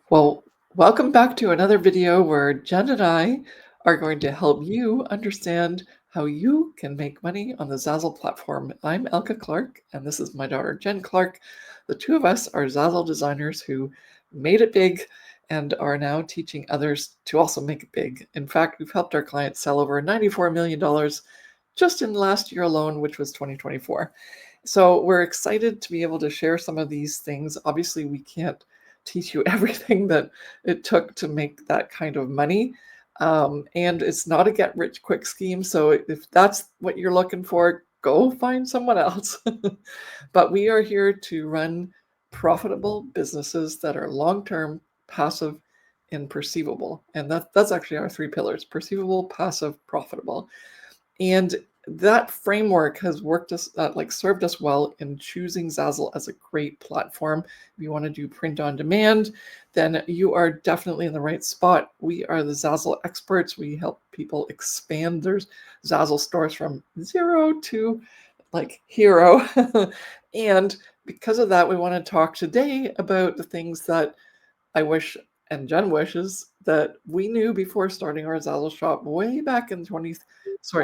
Well, welcome back to another video where Jen and I are going to help you understand how you can make money on the Zazzle platform. I'm Elka Clark, and this is my daughter, Jen Clark. The two of us are Zazzle designers who made it big and are now teaching others to also make it big. In fact, we've helped our clients sell over $94 million just in the last year alone, which was 2024. So we're excited to be able to share some of these things. Obviously, we can't teach you everything that it took to make that kind of money. And it's not a get rich quick scheme. So if that's what you're looking for, go find someone else. But we are here to run profitable businesses that are long-term, passive, and perceivable. And that's actually our three pillars: perceivable, passive, profitable. And that framework has served us well in choosing Zazzle as a great platform. If you want to do print on demand, then you are definitely in the right spot. We are the Zazzle experts. We help people expand their Zazzle stores from zero to like hero. And because of that, we want to talk today about the things that I wish and Jen wishes that we knew before starting our Zazzle shop way back in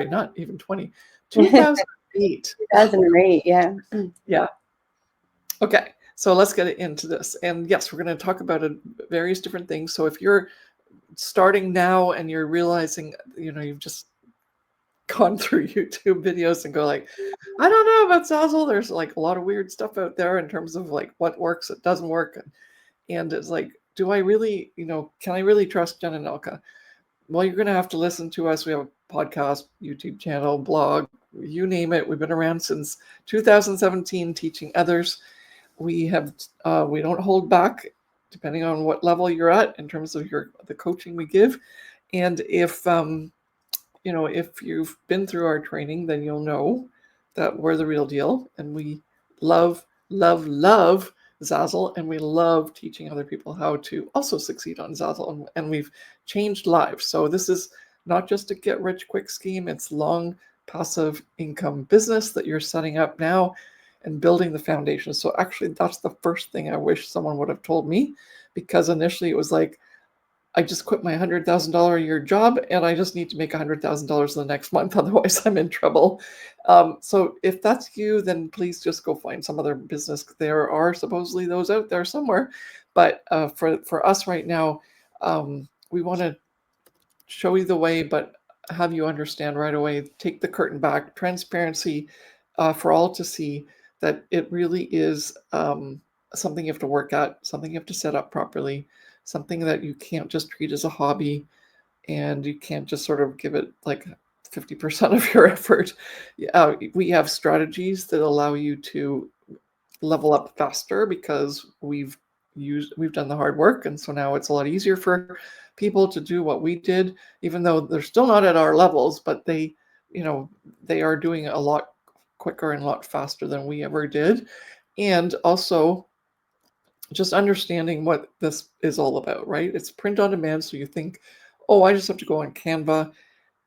not even 2008. 2008, yeah. Yeah. Okay. So let's get into this. And yes, we're going to talk about various different things. So if you're starting now and you're realizing, you've just gone through YouTube videos and go like, I don't know about Zazzle. There's like a lot of weird stuff out there in terms of like what works, it doesn't work. And it's like, do I really, can I really trust Jen and Elka? Well, you're going to have to listen to us. We have a podcast, YouTube channel, blog, you name it. We've been around since 2017 teaching others. We don't hold back depending on what level you're at in terms of the coaching we give. And if you've been through our training, then you'll know that we're the real deal. And we love, love, love Zazzle, and we love teaching other people how to also succeed on Zazzle. And we've changed lives. So this is not just a get rich quick scheme, it's long passive income business that you're setting up now and building the foundation. So actually, that's the first thing I wish someone would have told me, because initially it was like, I just quit my $100,000 a year job and I just need to make $100,000 the next month. Otherwise, I'm in trouble. So if that's you, then please just go find some other business. There are supposedly those out there somewhere. But for us right now, we want to show you the way, but have you understand right away, take the curtain back, transparency for all to see that it really is something you have to work at, something you have to set up properly, something that you can't just treat as a hobby, and you can't just sort of give it like 50% of your effort. We have strategies that allow you to level up faster because we've done the hard work, and so now it's a lot easier for people to do what we did, even though they're still not at our levels, but they are doing a lot quicker and a lot faster than we ever did. And also just understanding what this is all about, right? It's print on demand. So you think, oh, I just have to go on Canva,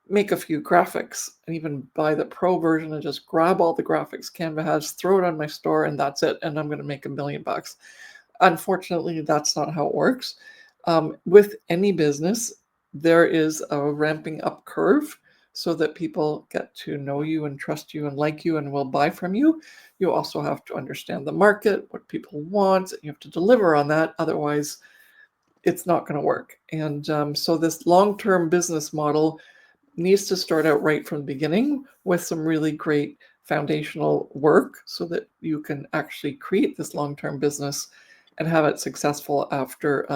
make a few graphics, and even buy the pro version and just grab all the graphics Canva has, throw it on my store, and that's it. And I'm going to make $1 million. Unfortunately, that's not how it works. With any business, there is a ramping up curve so that people get to know you and trust you and like you and will buy from you. You also have to understand the market, what people want. You have to deliver on that. Otherwise, it's not going to work. And so this long-term business model needs to start out right from the beginning with some really great foundational work so that you can actually create this long-term business and have it successful after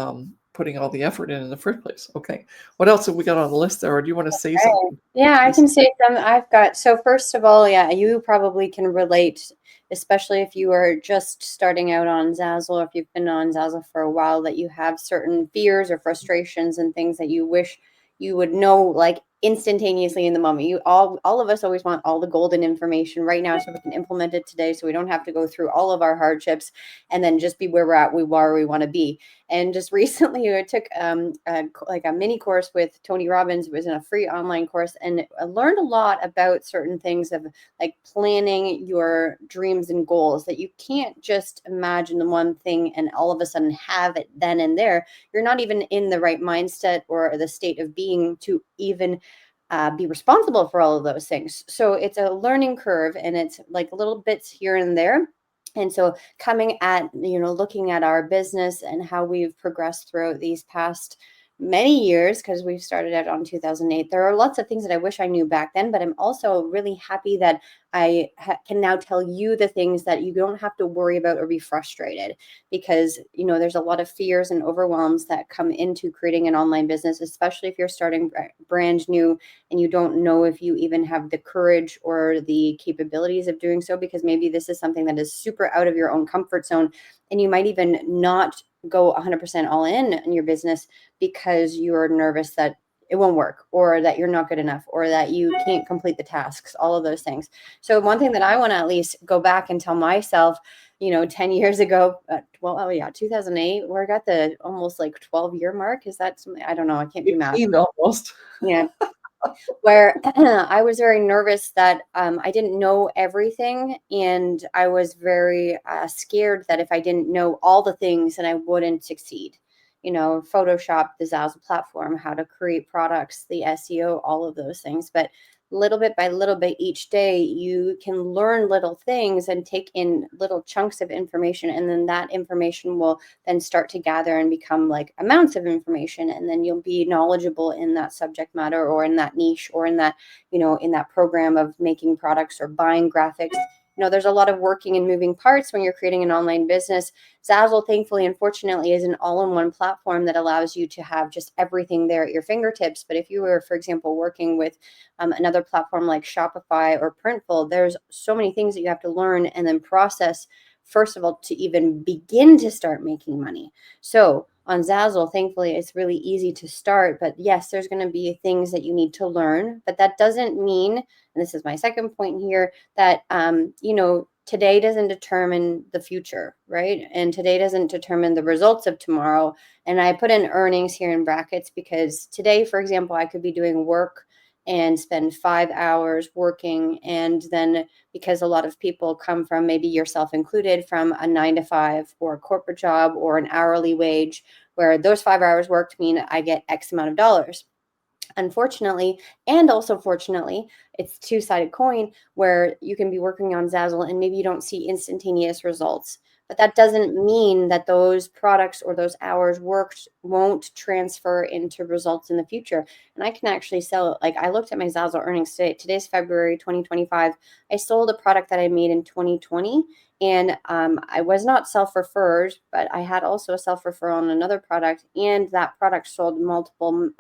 putting all the effort in the first place. Okay, what else have we got on the list there? Or do you want to say Right. something? Yeah, I can say some. So first of all, yeah, you probably can relate, especially if you are just starting out on Zazzle, or if you've been on Zazzle for a while, that you have certain fears or frustrations and things that you wish you would know like instantaneously in the moment. All of us always want all the golden information right now so we can implement it today, so we don't have to go through all of our hardships and then just be where we want to be. And just recently, I took like a mini course with Tony Robbins. It was in a free online course, and I learned a lot about certain things of like planning your dreams and goals, that you can't just imagine the one thing and all of a sudden have it then and there. You're not even in the right mindset or the state of being to even be responsible for all of those things. So it's a learning curve, and it's like little bits here and there. And so coming at, looking at our business and how we've progressed throughout these past many years, because we've started out on 2008, there are lots of things that I wish I knew back then, but I'm also really happy that I can now tell you the things that you don't have to worry about or be frustrated, because there's a lot of fears and overwhelms that come into creating an online business, especially if you're starting brand new and you don't know if you even have the courage or the capabilities of doing so, because maybe this is something that is super out of your own comfort zone, and you might even not go 100% all in your business because you're nervous that it won't work, or that you're not good enough, or that you can't complete the tasks, all of those things. So one thing that I want to at least go back and tell myself, 10 years ago, 2008, we're at the almost like 12-year mark. Is that something? I don't know. I can't do math. 18 almost. Yeah. Where I was very nervous that I didn't know everything. And I was very scared that if I didn't know all the things, then I wouldn't succeed. Photoshop, the Zazzle platform, how to create products, the SEO, all of those things. But little bit by little bit each day, you can learn little things and take in little chunks of information. And then that information will then start to gather and become like amounts of information. And then you'll be knowledgeable in that subject matter, or in that niche, or in that, in that program of making products or buying graphics. There's a lot of working and moving parts when you're creating an online business. Zazzle, thankfully, unfortunately, is an all-in-one platform that allows you to have just everything there at your fingertips. But if you were, for example, working with another platform like Shopify or Printful, there's so many things that you have to learn and then process, first of all, to even begin to start making money. So on Zazzle, thankfully, it's really easy to start. But yes, there's going to be things that you need to learn. But that doesn't mean, and this is my second point here, that, today doesn't determine the future, right? And today doesn't determine the results of tomorrow. And I put in earnings here in brackets because today, for example, I could be doing work and spend 5 hours working. And then because a lot of people come from, maybe yourself included, from a 9 to 5 or a corporate job or an hourly wage, where those 5 hours worked mean I get X amount of dollars. Unfortunately, and also fortunately, it's a two-sided coin, where you can be working on Zazzle and maybe you don't see instantaneous results. But that doesn't mean that those products or those hours worked won't transfer into results in the future. And I can actually sell, like I looked at my Zazzle earnings today. Today's February 2025. I sold a product that I made in 2020. And I was not self-referred, but I had also a self-referral on another product. And that product sold multiple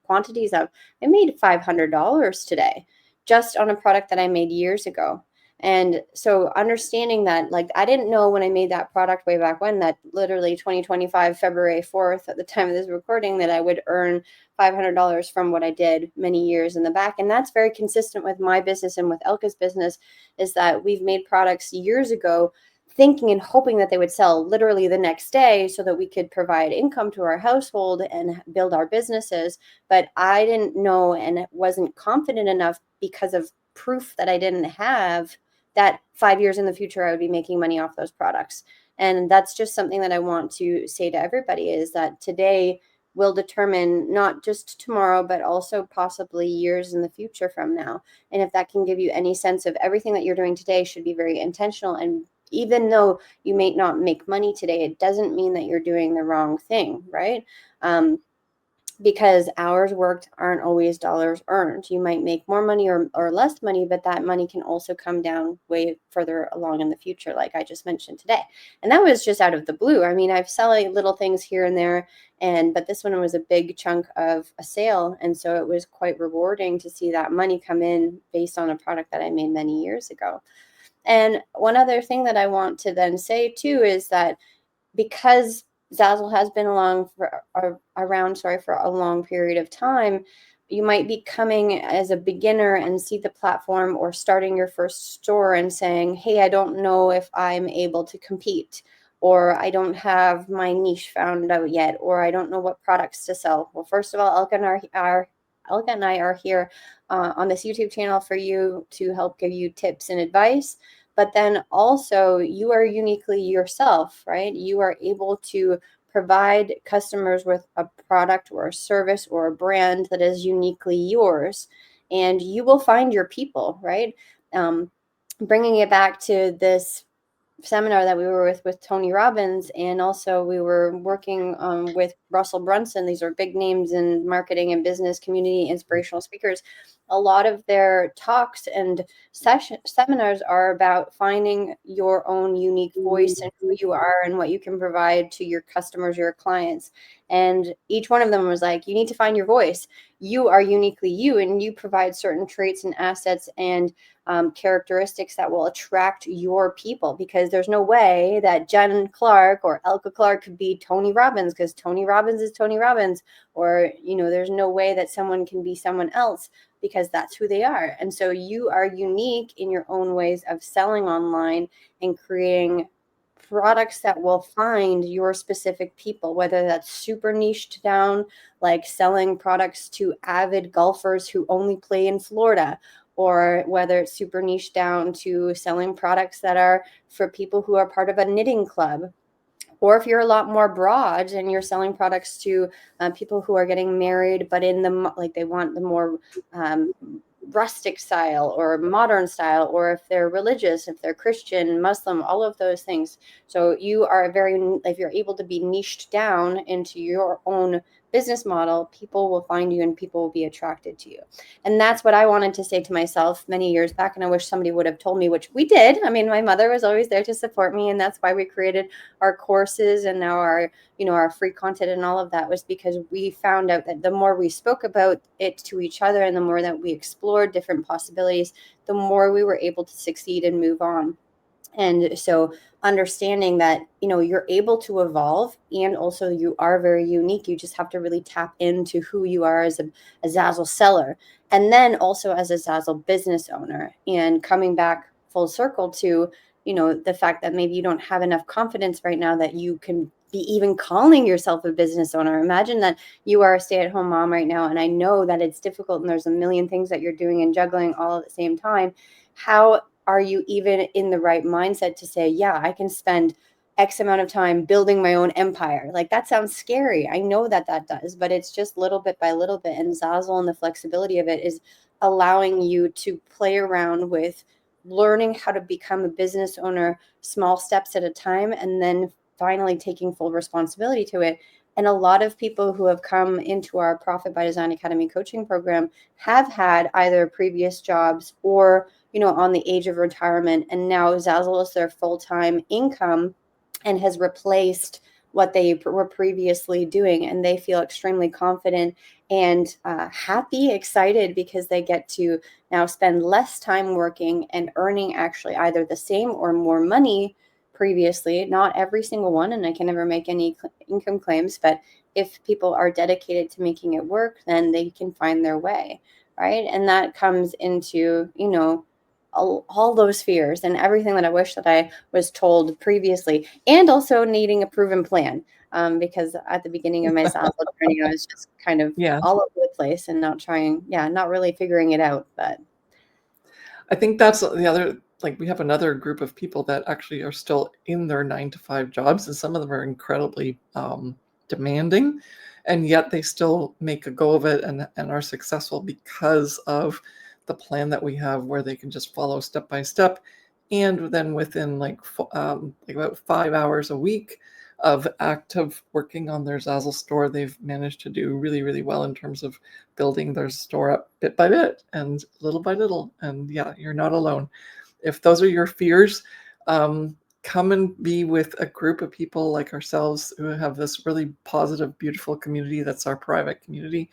quantities of. I made $500 today just on a product that I made years ago. And so understanding that, like, I didn't know when I made that product way back when, that literally 2025, February 4th, at the time of this recording, that I would earn $500 from what I did many years in the back. And that's very consistent with my business and with Elka's business, is that we've made products years ago thinking and hoping that they would sell literally the next day so that we could provide income to our household and build our businesses. But I didn't know and wasn't confident enough, because of proof that I didn't have, that 5 years in the future I would be making money off those products. And that's just something that I want to say to everybody, is that today will determine not just tomorrow, but also possibly years in the future from now. And if that can give you any sense of, everything that you're doing today should be very intentional. And even though you may not make money today, it doesn't mean that you're doing the wrong thing, right? Because hours worked aren't always dollars earned. You might make more money or less money, but that money can also come down way further along in the future, like I just mentioned today. And that was just out of the blue. I mean, I've selling little things here and there, but this one was a big chunk of a sale. And so it was quite rewarding to see that money come in based on a product that I made many years ago. And one other thing that I want to then say too is that, because Zazzle has been around for a long period of time, you might be coming as a beginner and see the platform, or starting your first store and saying, hey, I don't know if I'm able to compete, or I don't have my niche found out yet, or I don't know what products to sell. Well, first of all, Elka and I are here on this YouTube channel for you to help give you tips and advice. But then also, you are uniquely yourself, right? You are able to provide customers with a product or a service or a brand that is uniquely yours, and you will find your people, right? Um, Bringing it back to this seminar that we were with Tony Robbins, and also we were working with Russell Brunson. These are big names in marketing and business community, inspirational speakers. A lot of their talks and seminars are about finding your own unique voice and who you are and what you can provide to your customers, your clients. And each one of them was like, you need to find your voice. You are uniquely you, and you provide certain traits and assets and characteristics that will attract your people, because there's no way that Jen Clark or Elka Clark could be Tony Robbins, because Tony Robbins is Tony Robbins, or there's no way that someone can be someone else, because that's who they are. And so you are unique in your own ways of selling online and creating products that will find your specific people, whether that's super niched down, like selling products to avid golfers who only play in Florida, or whether it's super niche down to selling products that are for people who are part of a knitting club. Or if you're a lot more broad and you're selling products to people who are getting married, but in the like they want the more rustic style or modern style, or if they're religious, if they're Christian, Muslim, all of those things. So you are if you're able to be niched down into your own business model, people will find you and people will be attracted to you. And that's what I wanted to say to myself many years back. And I wish somebody would have told me, which we did. I mean, my mother was always there to support me. And that's why we created our courses and now our free content, and all of that was because we found out that the more we spoke about it to each other and the more that we explored different possibilities, the more we were able to succeed and move on. And so understanding that, you're able to evolve, and also you are very unique. You just have to really tap into who you are as a Zazzle seller. And then also as a Zazzle business owner, and coming back full circle to, the fact that maybe you don't have enough confidence right now that you can be even calling yourself a business owner. Imagine that you are a stay-at-home mom right now. And I know that it's difficult and there's a million things that you're doing and juggling all at the same time. How are you even in the right mindset to say, yeah, I can spend X amount of time building my own empire? Like, that sounds scary. I know that does, but it's just little bit by little bit. And Zazzle and the flexibility of it is allowing you to play around with learning how to become a business owner, small steps at a time, and then finally taking full responsibility to it. And a lot of people who have come into our Profit by Design Academy coaching program have had either previous jobs or on the age of retirement. And now Zazzle is their full-time income and has replaced what they were previously doing. And they feel extremely confident and happy, excited, because they get to now spend less time working and earning actually either the same or more money previously. Not every single one, and I can never make any income claims, but if people are dedicated to making it work, then they can find their way, right? And that comes into, all those fears and everything that I wish that I was told previously, and also needing a proven plan. Because at the beginning of my Zazzle journey, I was just kind of Yeah. all over the place and not really figuring it out. But I think that's the other, like, we have another group of people that actually are still in their 9 to 5 jobs, and some of them are incredibly demanding, and yet they still make a go of it and are successful because of the plan that we have, where they can just follow step by step. And then within like about 5 hours a week of active working on their Zazzle store, they've managed to do really, really well in terms of building their store up bit by bit and little by little. And yeah, you're not alone. If those are your fears, come and be with a group of people like ourselves who have this really positive, beautiful community. That's our private community,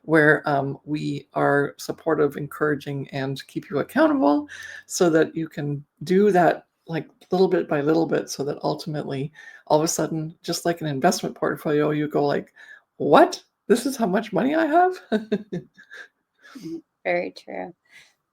where we are supportive, encouraging, and keep you accountable, so that you can do that like little bit by little bit, so that ultimately, all of a sudden, just like an investment portfolio, you go like, what? This is how much money I have? very true.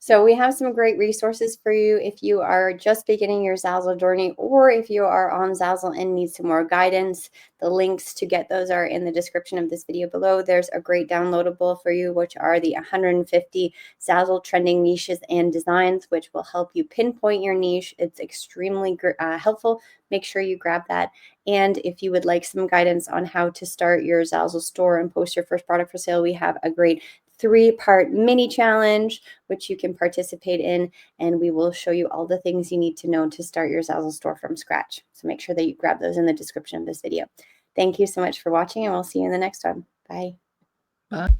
So we have some great resources for you if you are just beginning your Zazzle journey, or if you are on Zazzle and need some more guidance. The links to get those are in the description of this video below. There's a great downloadable for you, which are the 150 Zazzle trending niches and designs, which will help you pinpoint your niche. It's extremely helpful. Make sure you grab that. And if you would like some guidance on how to start your Zazzle store and post your first product for sale, we have a great 3-part mini challenge, which you can participate in, and we will show you all the things you need to know to start your Zazzle store from scratch. So make sure that you grab those in the description of this video. Thank you so much for watching, and we'll see you in the next one. Bye. Bye.